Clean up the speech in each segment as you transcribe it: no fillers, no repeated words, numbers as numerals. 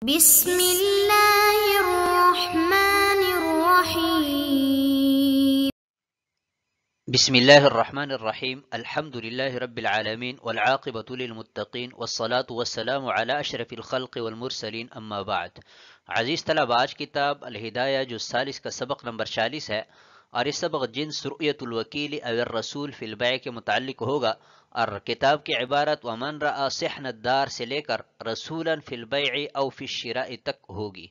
بسم الله الرحمن الرحيم. بسم الله الرحمن الرحیم الحمد لله رب العالمین والعاقبة للمتقین والصلاة والسلام على اشرف الخلق والمرسلین اما بعد. عزیز طلب، آج کتاب الہدایہ جو 40 کا سبق نمبر 40 ہے، اور اس سبق جنس رؤیت الوکیل او الرسول فی البیع کے متعلق ہوگا، اور کتاب کی عبارت ومن رأى صحن الدار سے لے کر رسولا فی البیع او فی الشراء تک ہوگی.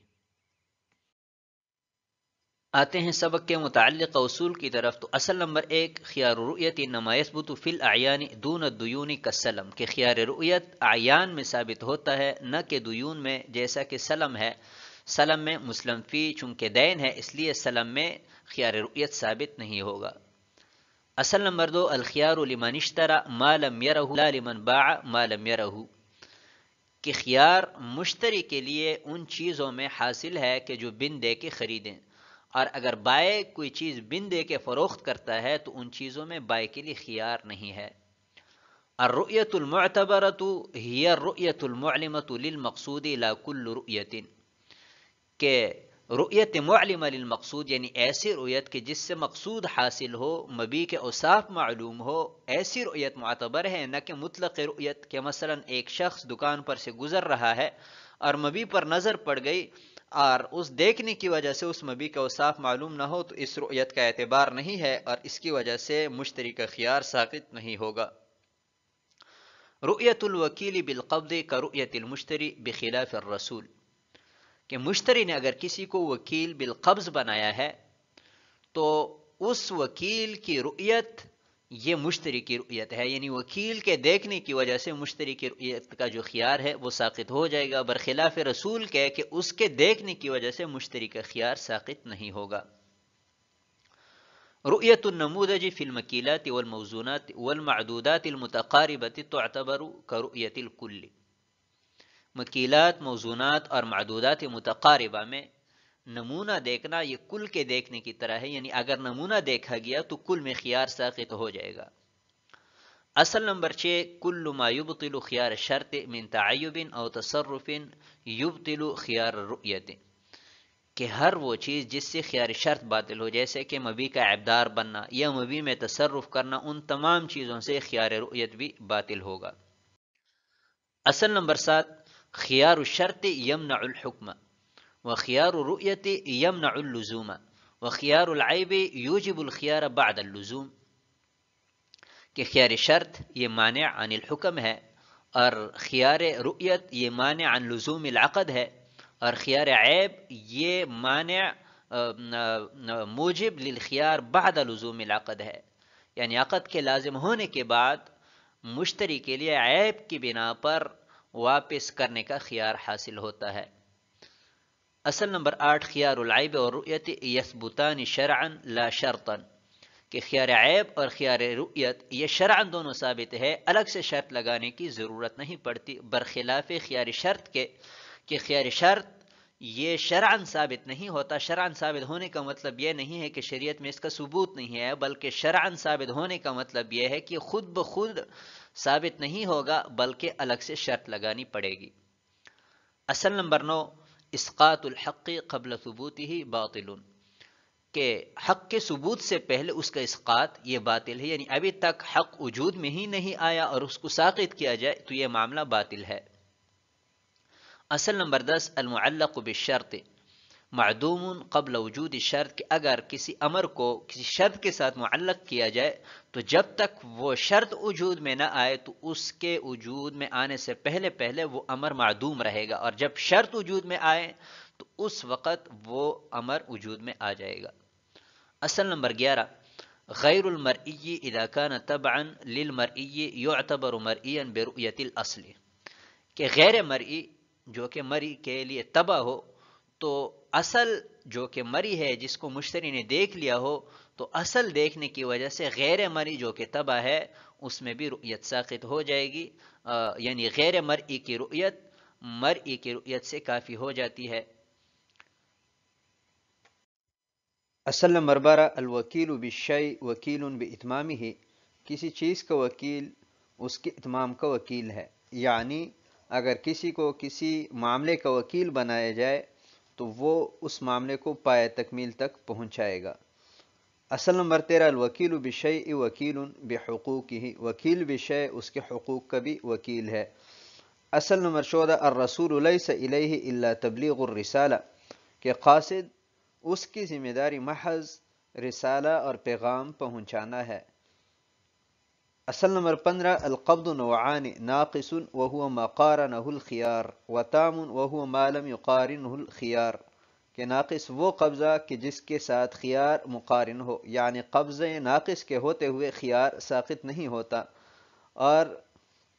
آتے ہیں سبق کے متعلق اصول کی طرف. تو اصل نمبر 1، خیار رؤیت انما یثبت فی الاعیان دون الدیون کالسلم، کہ خیار رؤیت اعیان میں ثابت ہوتا ہے نہ کہ دیون میں، جیسا کہ سلم ہے. سلم میں مسلم فی چونکہ دین ہے، اس لیے سلم میں خیار رؤیت ثابت نہیں ہوگا. اصل نمبر 2، الخیار لمن اشترى ما لم یرہ لا لمن باع ما لم یرہ، کہ خیار مشتری کے لیے ان چیزوں میں حاصل ہے کہ جو بن دے کے خریدیں، اور اگر بائع کوئی چیز بن دے کے فروخت کرتا ہے تو ان چیزوں میں بائع کے لیے خیار نہیں ہے. الرؤیت المعتبرۃ ہی الرؤیت المعلمۃ للمقصود لا کل رؤیت، کہ رؤیت معلمہ للمقصود یعنی ایسی رؤیت کہ جس سے مقصود حاصل ہو، مبی کے اوصاف معلوم ہو، ایسی رؤیت معتبر ہے، نہ کہ مطلق رؤیت، کہ مثلا ایک شخص دکان پر سے گزر رہا ہے اور مبی پر نظر پڑ گئی اور اس دیکھنے کی وجہ سے اس مبی کا اوصاف معلوم نہ ہو، تو اس رؤیت کا اعتبار نہیں ہے اور اس کی وجہ سے مشتری کا خیار ساقط نہیں ہوگا. رؤیت الوکیل بالقبض کرؤیت المشتری بخلاف الرسول، کہ مشتری نے اگر کسی کو وکیل بالقبض بنایا ہے تو اس وکیل کی رؤیت یہ مشتری کی رؤیت ہے، یعنی وکیل کے دیکھنے کی وجہ سے مشتری کی رؤیت کا جو خیار ہے وہ ساقط ہو جائے گا، برخلاف رسول کے کہ اس کے دیکھنے کی وجہ سے مشتری کا خیار ساقط نہیں ہوگا. رؤیت النموذج فی المکیلات والموزونات والمعدودات المتقاربة تعتبر کرؤیت الکل، مکیلات، موزونات اور معدودات متقاربہ میں نمونہ دیکھنا یہ کل کے دیکھنے کی طرح ہے، یعنی اگر نمونہ دیکھا گیا تو کل میں خیار ساقط ہو جائے گا. اصل نمبر 6، کل ما یبطل خیار شرط من تعیب او تصرف یبطل خیار رؤیت، کہ ہر وہ چیز جس سے خیار شرط باطل ہو، جیسے کہ مبی کا عیبدار بننا یا مبی میں تصرف کرنا، ان تمام چیزوں سے خیار رؤیت بھی باطل ہوگا. اصل نمبر 7، خیار الشرط یمنع الحکم وخیار الرؤیت یمنع اللزوم وخیار العیب یوجب الخیار بعد اللزوم، کہ خیار شرط یہ مانع عن الحکم ہے اور خیار رؤیت یہ مانع عن لزوم العقد ہے، اور خیار عیب یہ مانع موجب للخیار بعد لزوم العقد ہے، یعنی عقد کے لازم ہونے کے بعد مشتری کے لیے عیب کی بنا پر واپس کرنے کا خیار حاصل ہوتا ہے. اصل نمبر 8، خیار العیب اور رؤیت یثبتان شرعا لا شرطا، کہ خیار عیب اور خیار رؤیت یہ شرعاً دونوں ثابت ہے، الگ سے شرط لگانے کی ضرورت نہیں پڑتی، برخلاف خیار شرط کے کہ خیار شرط یہ شرعاً ثابت نہیں ہوتا. شرعاً ثابت ہونے کا مطلب یہ نہیں ہے کہ شریعت میں اس کا ثبوت نہیں ہے، بلکہ شرعاً ثابت ہونے کا مطلب یہ ہے کہ خود بخود ثابت نہیں ہوگا بلکہ الگ سے شرط لگانی پڑے گی. اصل نمبر 9، اسقاط الحق قبل ثبوته باطل، کہ حق کے ثبوت سے پہلے اس کا اسقاط یہ باطل ہے، یعنی ابھی تک حق وجود میں ہی نہیں آیا اور اس کو ساقط کیا جائے تو یہ معاملہ باطل ہے. اصل نمبر 10، المعلق بالشرط معدوم قبل وجود الشرط، کہ اگر کسی امر کو کسی شرط کے ساتھ معلق کیا جائے تو جب تک وہ شرط وجود میں نہ آئے تو اس کے وجود میں آنے سے پہلے پہلے وہ امر معدوم رہے گا، اور جب شرط وجود میں آئے تو اس وقت وہ امر وجود میں آ جائے گا. اصل نمبر 11، غیر المرئی اذا كان تبعا للمرئی يعتبر مرئیا برؤیت الاصل، کہ غیر مرئی جو کہ مری کے لیے تبع ہو تو اصل جو کہ مری ہے جس کو مشتری نے دیکھ لیا ہو تو اصل دیکھنے کی وجہ سے غیر مری جو کہ تبع ہے اس میں بھی رؤیت ساقط ہو جائے گی، یعنی غیر مرئی کی رؤیت مرئی کی رؤیت سے کافی ہو جاتی ہے. اصل نمبر 12، الوکیل بالشیء وکیل باتمامہ، کسی چیز کا وکیل اس کے اتمام کا وکیل ہے، یعنی اگر کسی کو کسی معاملے کا وکیل بنایا جائے تو وہ اس معاملے کو پائے تکمیل تک پہنچائے گا۔ اصل نمبر 13 الوکیل بشیء وکیل بحقوقہ، وکیل بشیء اس کے حقوق کا بھی وکیل ہے۔ اصل نمبر 14 الرسول لیس الیہ الا تبلیغ الرسالہ، کہ قاصد اس کی ذمہ داری محض رسالہ اور پیغام پہنچانا ہے۔ اصل نمبر 15 القبض نوعان ناقص وهو ما قارنه الخيار وتام وهو ما لم يقارنه الخيار، کہ ناقص وہ قبضہ کہ جس کے ساتھ خیار مقارن ہو، یعنی قبض ناقص کے ہوتے ہوئے خیار ساقط نہیں ہوتا، اور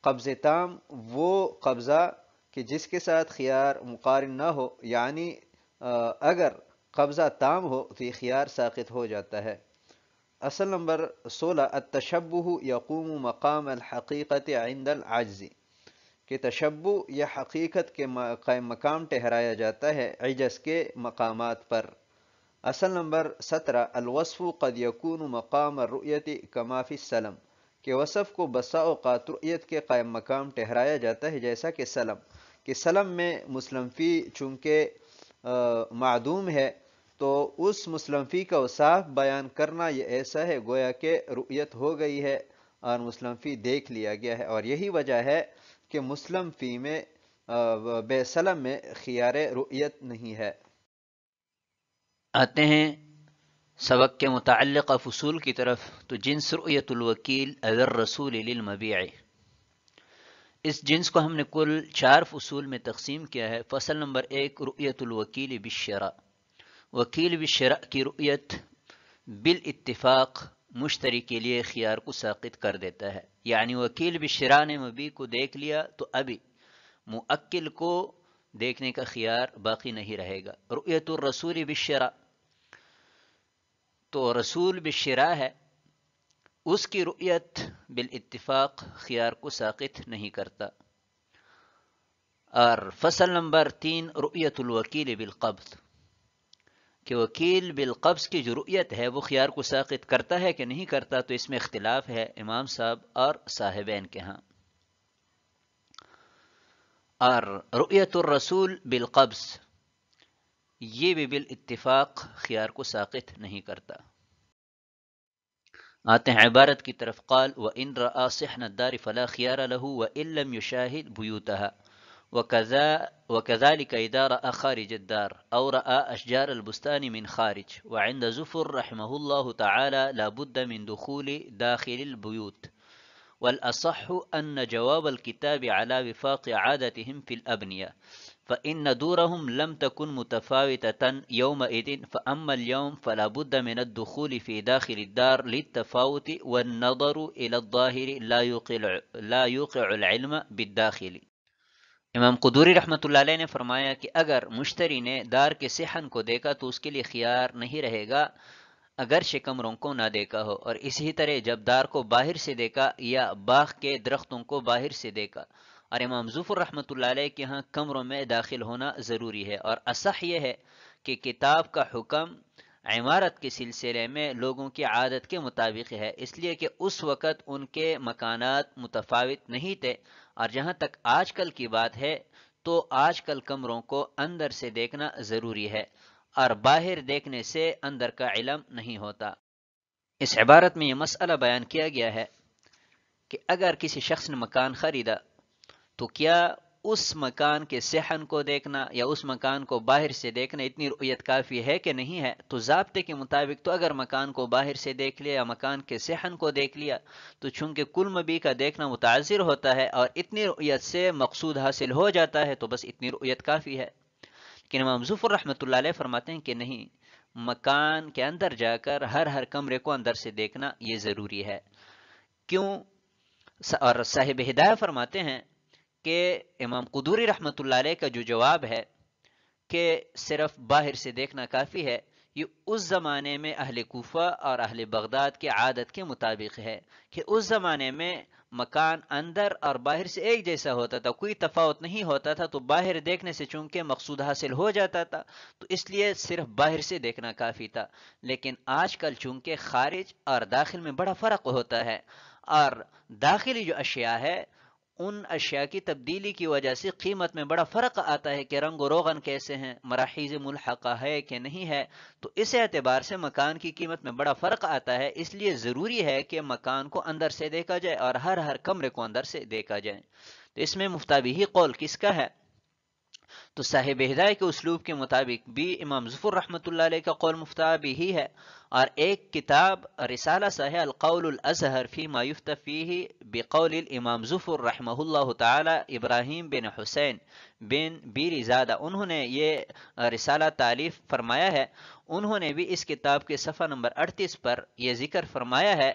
قبض تام وہ قبضہ کہ جس کے ساتھ خیار مقارن نہ ہو، یعنی اگر قبضہ تام ہو تو یہ خیار ساقط ہو جاتا ہے۔ اصل نمبر 16 التشبہ یقوم مقام الحقیقت عند العجز، کہ تشبہ یا حقیقت کے قائم مقام ٹھہرایا جاتا ہے عجز کے مقامات پر۔ اصل نمبر 17 الوصف قد یکون مقام الرؤیت کما فی السلم، کہ وصف کو بسا اوقات رؤیت کے قائم مقام ٹھہرایا جاتا ہے جیسا کہ سلم، کہ سلم میں مسلم فی چونکہ معدوم ہے تو اس مسلم فی کا اوصاف بیان کرنا یہ ایسا ہے گویا کہ رؤیت ہو گئی ہے اور مسلم فی دیکھ لیا گیا ہے، اور یہی وجہ ہے کہ مسلم فی میں بے سلم میں خیار رؤیت نہیں ہے۔ آتے ہیں سبق کے متعلقہ فصول کی طرف، تو جنس رؤیت الوکیل او الرسول للمبیع، اس جنس کو ہم نے کل 4 فصول میں تقسیم کیا ہے۔ فصل نمبر 1 رؤیت الوکیل بالشراء، وکیل بالشراء کی رؤیت بالاتفاق مشتری کے لیے خیار کو ساقط کر دیتا ہے، یعنی وکیل بالشراء نے مبیع کو دیکھ لیا تو ابھی موکل کو دیکھنے کا خیار باقی نہیں رہے گا۔ رؤیت الرسول بالشراء، تو رسول بالشراء ہے، اس کی رؤیت بالاتفاق خیار کو ساقط نہیں کرتا۔ اور فصل نمبر 3 رؤیت الوکیل بالقبض، کہ وکیل بالقبض کی جو رؤیت ہے وہ خیار کو ساقط کرتا ہے کہ نہیں کرتا، تو اس میں اختلاف ہے امام صاحب اور صاحبین کے ہاں۔ اور رؤیت الرسول بالقبض یہ بھی بالاتفاق خیار کو ساقط نہیں کرتا۔ آتے ہیں عبارت کی طرف، قال وَإِن رَأَى صِحْنَ الدَّارِ فَلَا خِيَارَ لَهُ وَإِن لَمْ يُشَاهِدْ بُيُوتَهَا وكذلك إذا رأى خارج الدار أو رأى أشجار البستان من خارج، وعند زفر رحمه الله تعالى لا بد من دخول داخل البيوت، والأصح أن جواب الكتاب على وفاق عادتهم في الأبنية، فإن دورهم لم تكن متفاوتة يومئذ، فأما اليوم فلا بد من الدخول في داخل الدار للتفاوت، والنظر إلى الظاهر لا يوقع العلم بالداخل۔ امام قدوری رحمۃ اللہ علیہ نے فرمایا کہ اگر مشتری نے دار کے صحن کو دیکھا تو اس کے لیے خیار نہیں رہے گا اگرچہ کمروں کو نہ دیکھا ہو، اور اسی طرح جب دار کو باہر سے دیکھا یا باغ کے درختوں کو باہر سے دیکھا، اور امام ظفر رحمۃ اللہ علیہ کے ہاں کمروں میں داخل ہونا ضروری ہے، اور اصح یہ ہے کہ کتاب کا حکم عمارت کے سلسلے میں لوگوں کی عادت کے مطابق ہے، اس لیے کہ اس وقت ان کے مکانات متفاوت نہیں تھے، اور جہاں تک آج کل کی بات ہے تو آج کل کمروں کو اندر سے دیکھنا ضروری ہے، اور باہر دیکھنے سے اندر کا علم نہیں ہوتا۔ اس عبارت میں یہ مسئلہ بیان کیا گیا ہے کہ اگر کسی شخص نے مکان خریدا تو کیا اس مکان کے صحن کو دیکھنا یا اس مکان کو باہر سے دیکھنا اتنی رؤیت کافی ہے کہ نہیں ہے؟ تو ضابطے کے مطابق تو اگر مکان کو باہر سے دیکھ لیا یا مکان کے صحن کو دیکھ لیا تو چونکہ کل مبی کا دیکھنا متعذر ہوتا ہے اور اتنی رؤیت سے مقصود حاصل ہو جاتا ہے تو بس اتنی رؤیت کافی ہے۔ لیکن امام ظفر رحمۃ اللہ علیہ فرماتے ہیں کہ نہیں، مکان کے اندر جا کر ہر کمرے کو اندر سے دیکھنا یہ ضروری ہے۔ کیوں؟ اور صاحب ہدایہ فرماتے ہیں کہ امام قدوری رحمۃ اللہ علیہ کا جو جواب ہے کہ صرف باہر سے دیکھنا کافی ہے، یہ اس زمانے میں اہل کوفہ اور اہل بغداد کی عادت کے مطابق ہے کہ اس زمانے میں مکان اندر اور باہر سے ایک جیسا ہوتا تھا، کوئی تفاوت نہیں ہوتا تھا، تو باہر دیکھنے سے چونکہ مقصود حاصل ہو جاتا تھا تو اس لیے صرف باہر سے دیکھنا کافی تھا۔ لیکن آج کل چونکہ خارج اور داخل میں بڑا فرق ہوتا ہے، اور داخلی جو اشیاء ہے ان اشیاء کی تبدیلی کی وجہ سے قیمت میں بڑا فرق آتا ہے کہ رنگ و روغن کیسے ہیں، مراحیض ملحقہ ہے کہ نہیں ہے، تو اس اعتبار سے مکان کی قیمت میں بڑا فرق آتا ہے۔ اس لیے ضروری ہے کہ مکان کو اندر سے دیکھا جائے اور ہر کمرے کو اندر سے دیکھا جائے۔ تو اس میں مفتابی قول کس کا ہے؟ تو صاحب ہدایہ کے اسلوب کے مطابق بھی امام ظفر رحمۃ اللہ علیہ کا قول مفتابی ہی ہے، اور ایک کتاب رسالہ سا ہے القول الازہر فیما یفتى فیہ بقول الامام ظفر رحمہ اللہ تعالی ابراہیم بن حسین بن بیری زادہ، انہوں نے یہ رسالہ تالیف فرمایا ہے۔ انہوں نے بھی اس کتاب کے صفحہ نمبر 38 پر یہ ذکر فرمایا ہے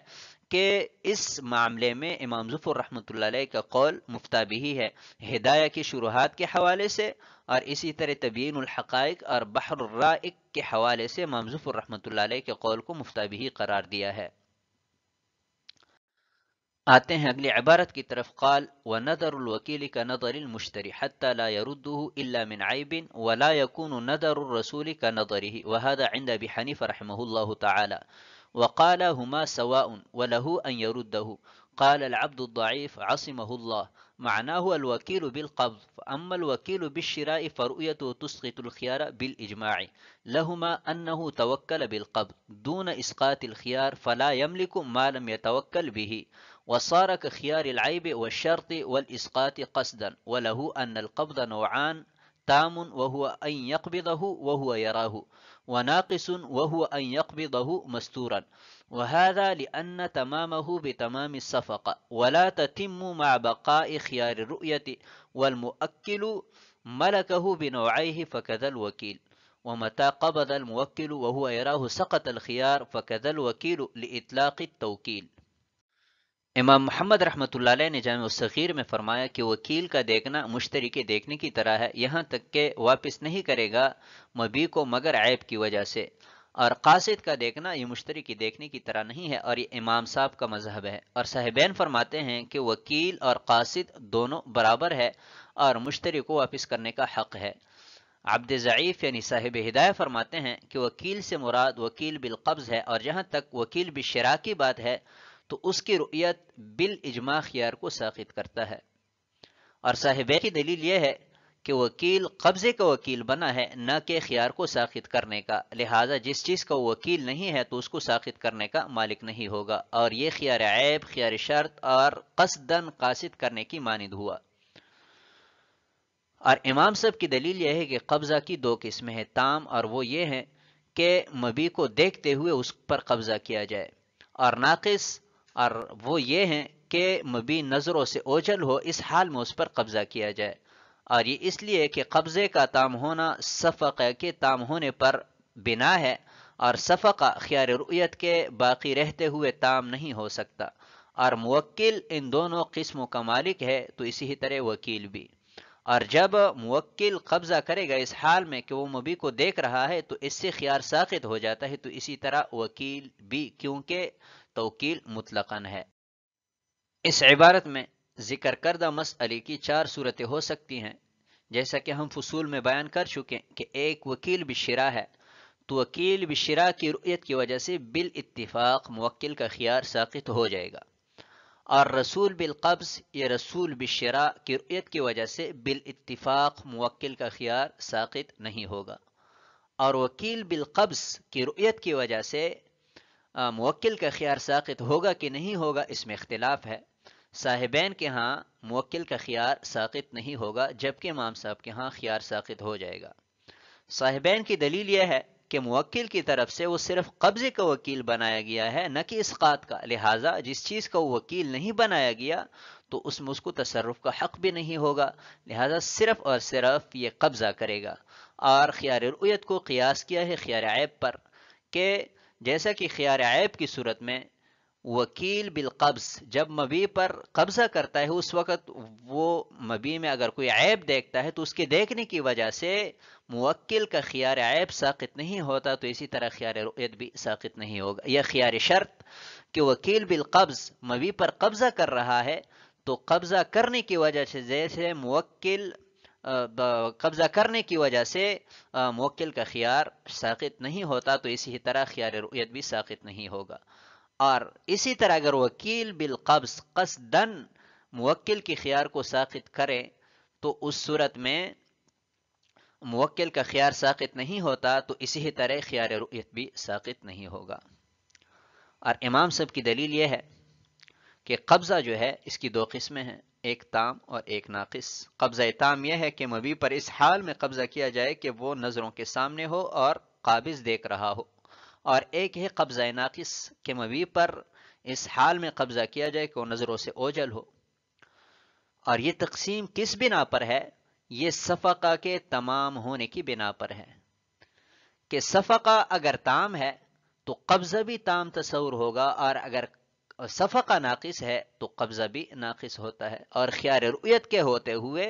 کہ اس معاملے میں امام ظفر رحمۃ اللہ علیہ کا قول مفتابی ہی ہے، ہدایہ کی شروحات کے حوالے سے، اور اسی طرح تبیین الحقائق اور بحر الرائق کے حوالے سے امام ظفر رحمۃ اللہ علیہ کے قول کو مفتابی ہی قرار دیا ہے۔ آتے ہیں اگلی عبارت کی طرف، قال وَنَظَرُ الْوَكِيلِ كَنَظَرِ الْمُشْتَرِ حَتَّى لَا يَرُدُّهُ إِلَّا مِنْ عَيْبٍ وَلَا يَكُونُ نَظَرُ الرَّسُولِ كَنَظَرِهِ وَهَذَا عِنْدَ أَبِي حَنِيفَةَ رحمه الله تعالى وقال هما سواء وله أن يرده. قال العبد الضعيف عصمه الله معناه الوكيل بالقبض، فأما الوكيل بالشراء فرؤيته تسقط الخيار بالإجماع لهما أنه توكل بالقبض دون إسقاط الخيار فلا يملك ما لم يتوكل به، وصار كخيار العيب والشرط والإسقاط قصدا، وله أن القبض نوعان: تام وهو أن يقبضه وهو يراه، وناقص وهو أن يقبضه مستورا، وهذا لأن تمامه بتمام الصفقة ولا تتم مع بقاء خيار الرؤية، والمؤكل ملكه بنوعيه فكذا الوكيل، ومتى قبض الموكل وهو يراه سقط الخيار فكذا الوكيل لإطلاق التوكيل۔ امام محمد رحمۃ اللہ علیہ نے جامع الصغیر میں فرمایا کہ وکیل کا دیکھنا مشتری کے دیکھنے کی طرح ہے، یہاں تک کہ واپس نہیں کرے گا مبیع کو مگر عیب کی وجہ سے، اور قاصد کا دیکھنا یہ مشتری کی دیکھنے کی طرح نہیں ہے، اور یہ امام صاحب کا مذہب ہے۔ اور صاحبین فرماتے ہیں کہ وکیل اور قاصد دونوں برابر ہے اور مشتری کو واپس کرنے کا حق ہے۔ عبد ضعیف یعنی صاحب ہدایہ فرماتے ہیں کہ وکیل سے مراد وکیل بالقبض ہے، اور جہاں تک وکیل بالشراء کی بات ہے تو اس کی رؤیت بالاجماع خیار کو ساقط کرتا ہے، اور صاحب کی دلیل یہ ہے کہ وکیل قبضے کا وکیل بنا ہے نہ کہ خیار کو ساقط کرنے کا، لہٰذا جس چیز کا وکیل نہیں ہے تو اس کو ساقط کرنے کا مالک نہیں ہوگا، اور یہ خیار عیب، خیار شرط اور قصداً قاصد کرنے کی مانند ہوا۔ اور امام صاحب کی دلیل یہ ہے کہ قبضہ کی دو قسمیں ہیں، تام، اور وہ یہ ہے کہ مبیع کو دیکھتے ہوئے اس پر قبضہ کیا جائے، اور ناقص، اور وہ یہ ہیں کہ مبیع نظروں سے اوجھل ہو، اس حال میں اس پر قبضہ کیا جائے، اور یہ اس لیے کہ قبضے کا تام ہونا صفقہ کے تام ہونے پر بنا ہے، اور صفقہ خیار رؤیت کے باقی رہتے ہوئے تام نہیں ہو سکتا، اور موکل ان دونوں قسموں کا مالک ہے، تو اسی طرح وکیل بھی۔ اور جب موکل قبضہ کرے گا اس حال میں کہ وہ مبیع کو دیکھ رہا ہے تو اس سے خیار ساقط ہو جاتا ہے، تو اسی طرح وکیل بھی، کیونکہ توکیل مطلقاً ہے۔ اس عبارت میں ذکر کردہ مسئلے کی 4 صورتیں ہو سکتی ہیں، جیسا کہ ہم فصول میں بیان کر چکے کہ ایک وکیل بالشراء ہے، تو وکیل بالشراء کی رؤیت کی وجہ سے بالاتفاق موکل کا خیار ساقط ہو جائے گا، اور رسول بالقبض یا رسول بالشراء کی رؤیت کی وجہ سے بالاتفاق موکل کا خیار ساقط نہیں ہوگا، اور وکیل بالقبض کی رؤیت کی وجہ سے موکل کا خیار ساقط ہوگا کہ نہیں ہوگا، اس میں اختلاف ہے۔ صاحبین کے ہاں موکل کا خیار ساقط نہیں ہوگا، جبکہ امام صاحب کے ہاں خیار ساقط ہو جائے گا۔ صاحبین کی دلیل یہ ہے کہ موکل کی طرف سے وہ صرف قبضے کا وکیل بنایا گیا ہے، نہ کہ اسقاط کا، لہٰذا جس چیز کا وہ وکیل نہیں بنایا گیا تو اس میں اس کو تصرف کا حق بھی نہیں ہوگا، لہٰذا صرف اور صرف یہ قبضہ کرے گا۔ اور خیار رؤیت کو قیاس کیا ہے خیار عیب پر، کہ جیسا کہ خیار عیب کی صورت میں وکیل بالقبض جب مبیع پر قبضہ کرتا ہے، اس وقت وہ مبیع میں اگر کوئی عیب دیکھتا ہے تو اس کے دیکھنے کی وجہ سے موکل کا خیار عیب ساقط نہیں ہوتا، تو اسی طرح خیار رؤیت بھی ساقط نہیں ہوگا۔ یا خیار شرط کہ وکیل بالقبض مبیع پر قبضہ کر رہا ہے، تو قبضہ کرنے کی وجہ سے جیسے موکل قبضہ کرنے کی وجہ سے موکل کا خیار ساقط نہیں ہوتا، تو اسی طرح خیار رؤیت بھی ساقط نہیں ہوگا۔ اور اسی طرح اگر وکیل بالقبض قصداً موکل کی خیار کو ساقط کرے تو اس صورت میں موکل کا خیار ساقط نہیں ہوتا، تو اسی طرح خیار رؤیت بھی ساقط نہیں ہوگا۔ اور امام صاحب کی دلیل یہ ہے کہ قبضہ جو ہے اس کی دو قسمیں ہیں، ایک تام اور ایک ناقص۔ قبضہ تام یہ ہے کہ مبی پر اس حال میں قبضہ کیا جائے کہ وہ نظروں کے سامنے ہو اور قابض دیکھ رہا ہو، اور ایک ہے قبضہ ناقص کہ مبی پر اس حال میں قبضہ کیا جائے کہ وہ نظروں سے اوجھل ہو۔ اور یہ تقسیم کس بنا پر ہے؟ یہ صفقہ کے تمام ہونے کی بنا پر ہے کہ صفقہ اگر تام ہے تو قبضہ بھی تام تصور ہوگا، اور اگر صفقہ ناقص ہے تو قبضہ بھی ناقص ہوتا ہے۔ اور خیار رؤیت کے ہوتے ہوئے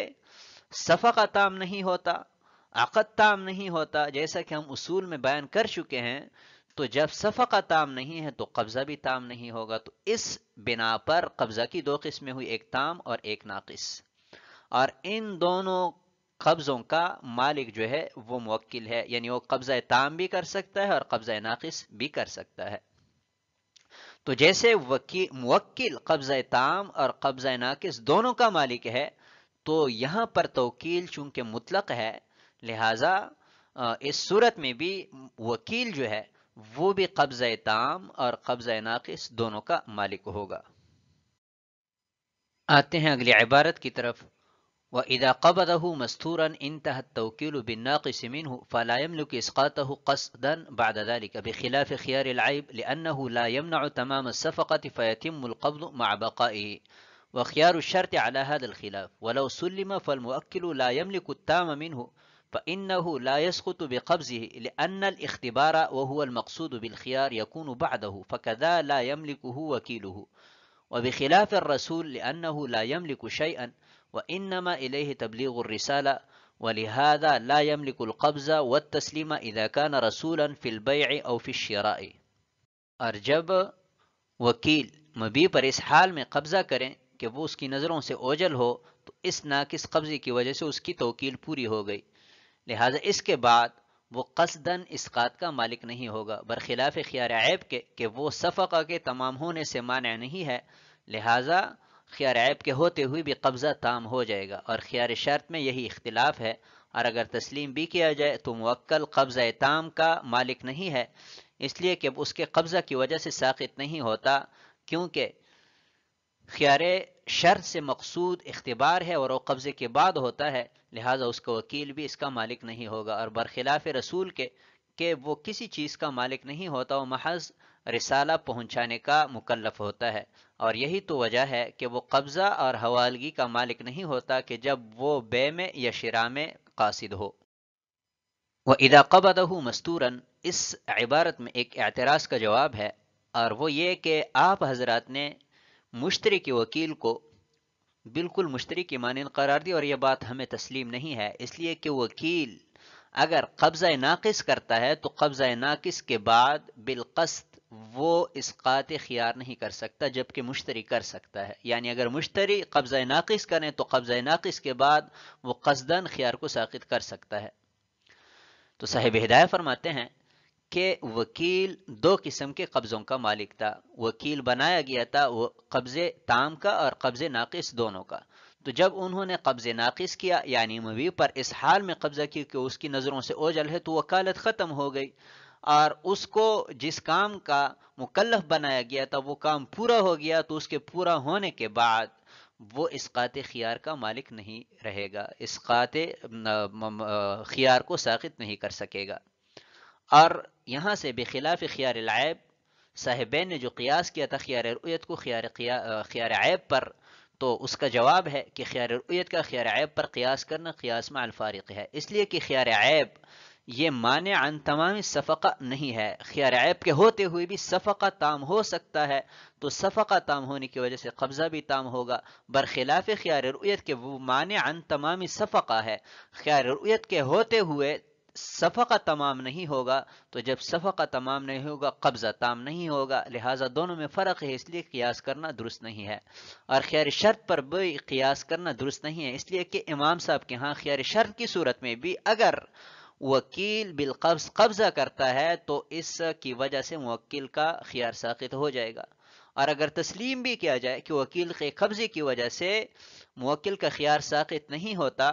صفقہ تام نہیں ہوتا، عقد تام نہیں ہوتا، جیسا کہ ہم اصول میں بیان کر چکے ہیں۔ تو جب صفقہ تام نہیں ہے تو قبضہ بھی تام نہیں ہوگا، تو اس بنا پر قبضہ کی دو قسمیں ہوئی، ایک تام اور ایک ناقص، اور ان دونوں قبضوں کا مالک جو ہے وہ موکل ہے، یعنی وہ قبضہ تام بھی کر سکتا ہے اور قبضہ ناقص بھی کر سکتا ہے۔ تو جیسے موکل قبضہ تام اور قبضہ ناقص دونوں کا مالک ہے، تو یہاں پر توکیل چونکہ مطلق ہے، لہذا اس صورت میں بھی وکیل جو ہے وہ بھی قبضہ تام اور قبضہ ناقص دونوں کا مالک ہوگا۔ آتے ہیں اگلی عبارت کی طرف۔ وَإِذَا قَبَضَهُ مَسْتُورًا انتهى التوكيل بالناقص منه فلا يملك إسقاطه قصدا بعد ذلك بخلاف خيار العيب لأنه لا يمنع تمام الصفقة فيتم القبض مع بقائه وخيار الشرط على هذا الخلاف ولو سلم فالمؤكل لا يملك التام منه فإنه لا يسقط بقبضه لأن الاختبار وهو المقصود بالخيار يكون بعده فكذا لا يملكه وكيله وبخلاف الرسول لأنه لا يملك شيئا وإنما إليه تبلیغ الرسالة ولهذا لا يملك القبض والتسليم إذا كان رسولا في البيع أو في الشراء۔ اور جب وکیل مبی پر اس حال میں قبضہ کریں کہ وہ اس کی نظروں سے اوجھل ہو تو اس ناقص قبضے کی وجہ سے اس کی توکیل پوری ہو گئی، لہذا اس کے بعد وہ قصداً اسقاط کا مالک نہیں ہوگا، برخلاف خیار عیب کے کہ وہ صفقہ کے تمام ہونے سے مانع نہیں ہے، لہذا خیار عیب کے ہوتے ہوئے بھی قبضہ تام ہو جائے گا۔ اور خیار شرط میں یہی اختلاف ہے، اور اگر تسلیم بھی کیا جائے تو موکل قبضہ تام کا مالک نہیں ہے، اس لیے کہ اس کے قبضہ کی وجہ سے ساقط نہیں ہوتا، کیونکہ خیار شرط سے مقصود اختبار ہے اور وہ قبضے کے بعد ہوتا ہے، لہذا اس کا وکیل بھی اس کا مالک نہیں ہوگا۔ اور برخلاف رسول کے کہ وہ کسی چیز کا مالک نہیں ہوتا، وہ محض رسالہ پہنچانے کا مکلف ہوتا ہے، اور یہی تو وجہ ہے کہ وہ قبضہ اور حوالگی کا مالک نہیں ہوتا کہ جب وہ بے میں یا شراء میں قاصد ہو۔ وَإِذَا قَبَضَهُ مَسْتُورًا، اس عبارت میں ایک اعتراض کا جواب ہے، اور وہ یہ کہ آپ حضرات نے مشتری کے وکیل کو بالکل مشتری کی مانند قرار دی، اور یہ بات ہمیں تسلیم نہیں ہے، اس لیے کہ وکیل اگر قبضہ ناقص کرتا ہے تو قبضہ ناقص کے بعد بالقصد وہ اسقاط خیار نہیں کر سکتا، جبکہ مشتری کر سکتا ہے۔ یعنی اگر مشتری قبضہ ناقص کریں تو قبضہ ناقص کے بعد وہ قصداً خیار کو ساقط کر سکتا ہے۔ تو صاحب ہدایہ فرماتے ہیں کہ وکیل دو قسم کے قبضوں کا مالک تھا، وکیل بنایا گیا تھا وہ قبضے تام کا اور قبضے ناقص دونوں کا۔ تو جب انہوں نے قبض ناقص کیا، یعنی مبی پر اس حال میں قبضہ کی کہ اس کی نظروں سے اوجھل ہے، تو وکالت ختم ہو گئی، اور اس کو جس کام کا مکلف بنایا گیا تھا وہ کام پورا ہو گیا، تو اس کے پورا ہونے کے بعد وہ اسقاط خیار کا مالک نہیں رہے گا، اسقاط خیار کو ساقط نہیں کر سکے گا۔ اور یہاں سے بخلاف خیار العیب، صاحبین نے جو قیاس کیا تھا خیار رؤیت کو خیار عیب پر، تو اس کا جواب ہے کہ خیار رؤیت کا خیار عیب پر قیاس کرنا قیاس مع الفارق ہے، اس لیے کہ خیار عیب یہ مانع عن تمام صفقہ نہیں ہے، خیار عیب کے ہوتے ہوئے بھی صفقہ تام ہو سکتا ہے، تو صفقہ تام ہونے کی وجہ سے قبضہ بھی تام ہوگا، برخلاف خیار رؤیت کے وہ مانع عن تمام صفقہ ہے، خیار رؤیت کے ہوتے ہوئے صفقہ تمام نہیں ہوگا، تو جب صفقہ تمام نہیں ہوگا قبضہ تام نہیں ہوگا، لہٰذا دونوں میں فرق ہے، اس لیے قیاس کرنا درست نہیں ہے۔ اور خیار شرط پر بھی قیاس کرنا درست نہیں ہے، اس لیے کہ امام صاحب کے ہاں خیار شرط کی صورت میں بھی اگر وکیل بالقبض قبضہ کرتا ہے تو اس کی وجہ سے موکل کا خیار ساقط ہو جائے گا، اور اگر تسلیم بھی کیا جائے کہ وکیل کے قبضے کی وجہ سے موکل کا خیار ساقط نہیں ہوتا،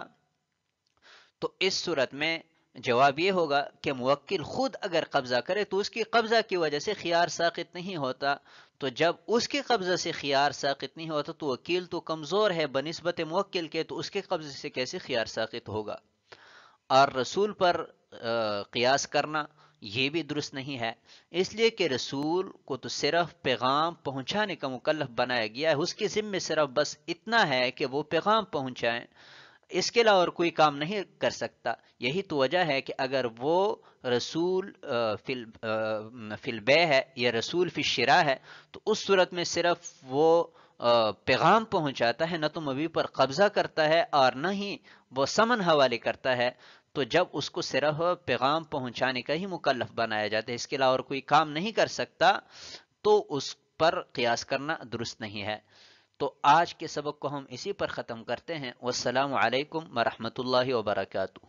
تو اس صورت میں جواب یہ ہوگا کہ موکل خود اگر قبضہ کرے تو اس کی قبضہ کی وجہ سے خیار ساقط نہیں ہوتا، تو جب اس کے قبضہ سے خیار ساقط نہیں ہوتا تو وکیل تو کمزور ہے بنسبت موکل کے، تو اس کے قبضے سے کیسے خیار ساقط ہوگا؟ اور رسول پر قیاس کرنا یہ بھی درست نہیں ہے، اس لیے کہ رسول کو تو صرف پیغام پہنچانے کا مکلف بنایا گیا ہے، اس کے ذمے صرف بس اتنا ہے کہ وہ پیغام پہنچائیں، اس کے علاوہ اور کوئی کام نہیں کر سکتا۔ یہی تو وجہ ہے کہ اگر وہ رسول فی البیع ہے یا رسول فی الشراء ہے تو اس صورت میں صرف وہ پیغام پہنچاتا ہے، نہ تو مبیع پر قبضہ کرتا ہے اور نہ ہی وہ سمن حوالے کرتا ہے، تو جب اس کو صرف پیغام پہنچانے کا ہی مکلف بنایا جاتا ہے، اس کے علاوہ اور کوئی کام نہیں کر سکتا، تو اس پر قیاس کرنا درست نہیں ہے۔ تو آج کے سبق کو ہم اسی پر ختم کرتے ہیں۔ والسلام علیکم ورحمۃ اللہ وبرکاتہ۔